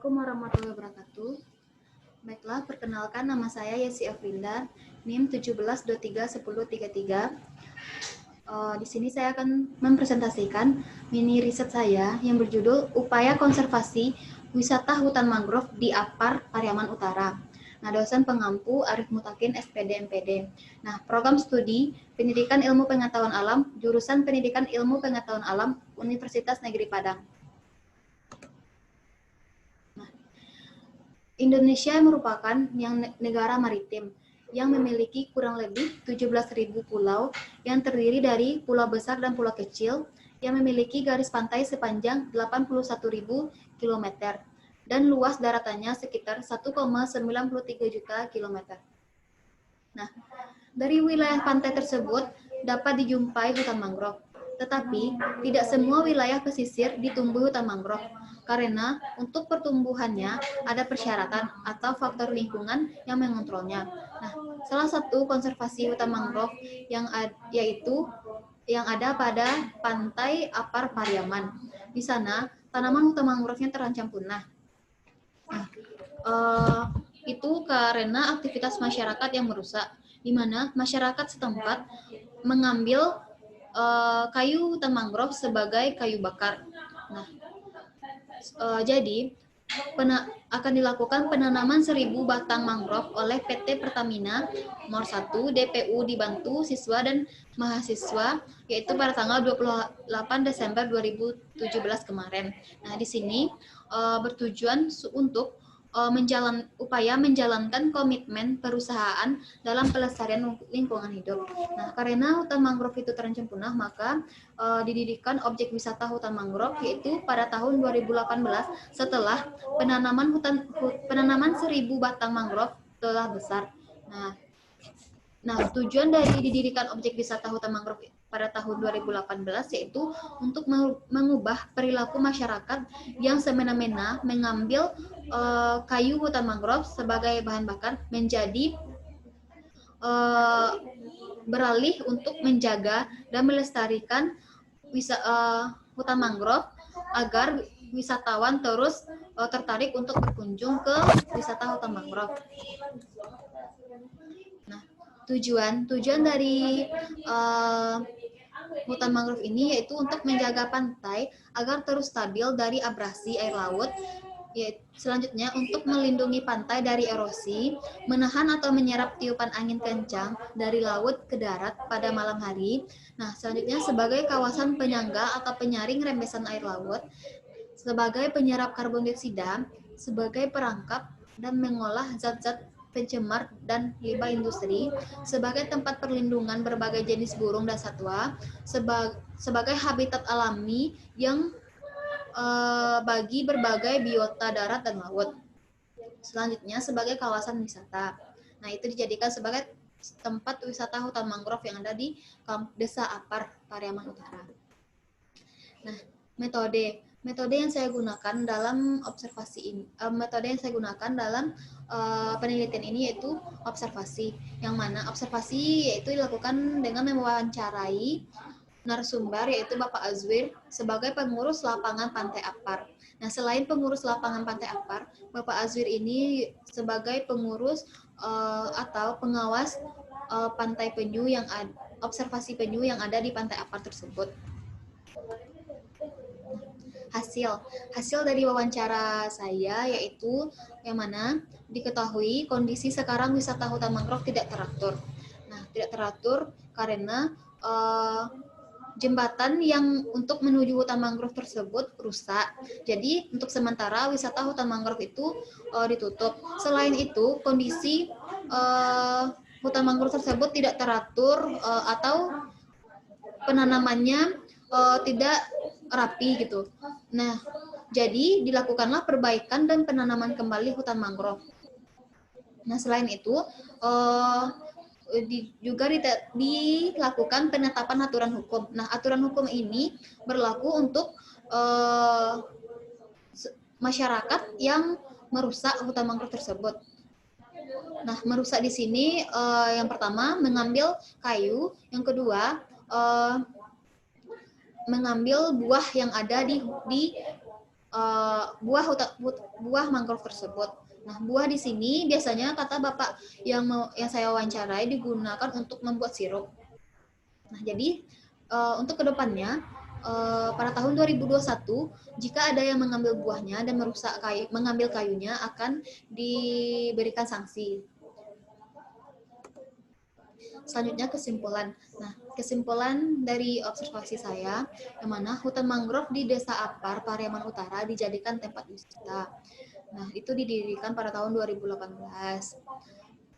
Assalamualaikum warahmatullahi wabarakatuh. Baiklah, perkenalkan nama saya Yesi Afrinda, NIM 17231033. Di sini saya akan mempresentasikan mini riset saya yang berjudul Upaya Konservasi Wisata Hutan Mangrove di Apar, Pariaman Utara. Nah, dosen pengampu Arif Mutakin, SPD, MPD. Nah, program studi Pendidikan Ilmu Pengetahuan Alam, jurusan Pendidikan Ilmu Pengetahuan Alam, Universitas Negeri Padang. Indonesia merupakan negara maritim yang memiliki kurang lebih 17.000 pulau yang terdiri dari pulau besar dan pulau kecil yang memiliki garis pantai sepanjang 81.000 km dan luas daratannya sekitar 1,93 juta km. Nah, dari wilayah pantai tersebut dapat dijumpai hutan mangrove, tetapi tidak semua wilayah pesisir ditumbuhi hutan mangrove karena untuk pertumbuhannya ada persyaratan atau faktor lingkungan yang mengontrolnya. Nah, salah satu konservasi hutan mangrove yaitu yang ada pada pantai Apar Pariaman. Di sana tanaman hutan mangrove-nya terancam punah. Nah, itu karena aktivitas masyarakat yang merusak, di mana masyarakat setempat mengambil kayu hutan mangrove sebagai kayu bakar. Nah, jadi akan dilakukan penanaman 1.000 batang mangrove oleh PT Pertamina nomor 1 DPU dibantu siswa dan mahasiswa yaitu pada tanggal 28 Desember 2017 kemarin. Nah, di sini bertujuan untuk upaya menjalankan komitmen perusahaan dalam pelestarian lingkungan hidup. Nah, karena hutan mangrove itu terancam punah, maka didirikan objek wisata hutan mangrove yaitu pada tahun 2018 setelah penanaman 1.000 batang mangrove telah besar. Nah, tujuan dari didirikan objek wisata hutan mangrove pada tahun 2018 yaitu untuk mengubah perilaku masyarakat yang semena-mena mengambil kayu hutan mangrove sebagai bahan bakar menjadi beralih untuk menjaga dan melestarikan hutan mangrove agar wisatawan terus tertarik untuk berkunjung ke wisata hutan mangrove. Nah, tujuan dari hutan mangrove ini yaitu untuk menjaga pantai agar terus stabil dari abrasi air laut. Selanjutnya untuk melindungi pantai dari erosi, menahan atau menyerap tiupan angin kencang dari laut ke darat pada malam hari. Nah, selanjutnya sebagai kawasan penyangga atau penyaring rembesan air laut, sebagai penyerap karbon dioksida, sebagai perangkap dan mengolah zat-zat pencemar dan limbah industri, sebagai tempat perlindungan berbagai jenis burung dan satwa, sebagai habitat alami yang bagi berbagai biota darat dan laut. Selanjutnya sebagai kawasan wisata. Nah, itu dijadikan sebagai tempat wisata hutan mangrove yang ada di Desa Apar, Pariaman Utara. Nah, metode yang saya gunakan dalam observasi ini, penelitian ini yaitu observasi, yang mana observasi yaitu dilakukan dengan mewawancarai narasumber yaitu Bapak Azwir sebagai pengurus lapangan Pantai Apar. Nah, selain pengurus lapangan Pantai Apar, Bapak Azwir ini sebagai pengurus atau pengawas pantai penyu observasi penyu yang ada di Pantai Apar tersebut. Hasil dari wawancara saya yaitu yang mana diketahui kondisi sekarang wisata hutan mangrove tidak teratur. Nah, tidak teratur karena jembatan yang untuk menuju hutan mangrove tersebut rusak. Jadi untuk sementara wisata hutan mangrove itu ditutup. Selain itu kondisi hutan mangrove tersebut tidak teratur atau penanamannya tidak rapi gitu. Nah, jadi dilakukanlah perbaikan dan penanaman kembali hutan mangrove. Nah, selain itu juga dilakukan penetapan aturan hukum. Nah, aturan hukum ini berlaku untuk masyarakat yang merusak hutan mangrove tersebut. Nah, merusak di sini yang pertama mengambil kayu, yang kedua mengambil buah yang ada di buah mangrove tersebut. Nah, buah di sini biasanya kata Bapak yang saya wawancarai digunakan untuk membuat sirup. Nah, jadi untuk kedepannya pada tahun 2021 jika ada yang mengambil buahnya dan mengambil kayunya akan diberikan sanksi. Selanjutnya kesimpulan. Nah, kesimpulan dari observasi saya, yang mana hutan mangrove di Desa Apar, Pariaman Utara dijadikan tempat wisata. Nah, itu didirikan pada tahun 2018.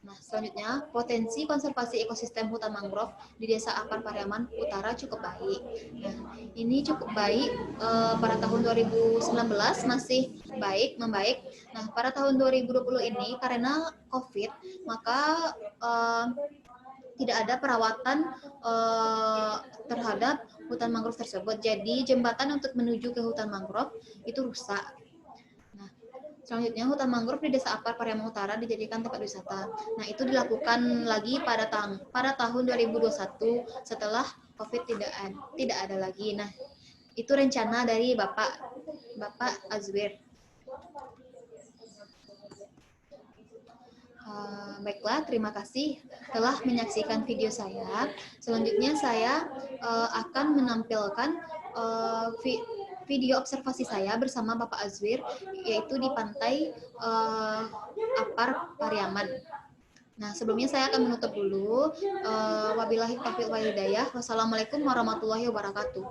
Nah, selanjutnya, potensi konservasi ekosistem hutan mangrove di Desa Apar Pariaman Utara cukup baik. Nah, ini cukup baik pada tahun 2019 masih membaik. Nah, pada tahun 2020 ini karena COVID, maka tidak ada perawatan terhadap hutan mangrove tersebut. Jadi jembatan untuk menuju ke hutan mangrove itu rusak. Nah, selanjutnya hutan mangrove di Desa Apar Pariaman Utara dijadikan tempat wisata. Nah, itu dilakukan lagi pada tahun 2021 setelah COVID tidak ada lagi. Nah, itu rencana dari Bapak Azwir. Baiklah, terima kasih telah menyaksikan video saya. Selanjutnya saya akan menampilkan video observasi saya bersama Bapak Azwir, yaitu di pantai Apar Pariaman. Nah, sebelumnya saya akan menutup dulu. Wabillahi taufiq wal hidayah. Wassalamualaikum warahmatullahi wabarakatuh.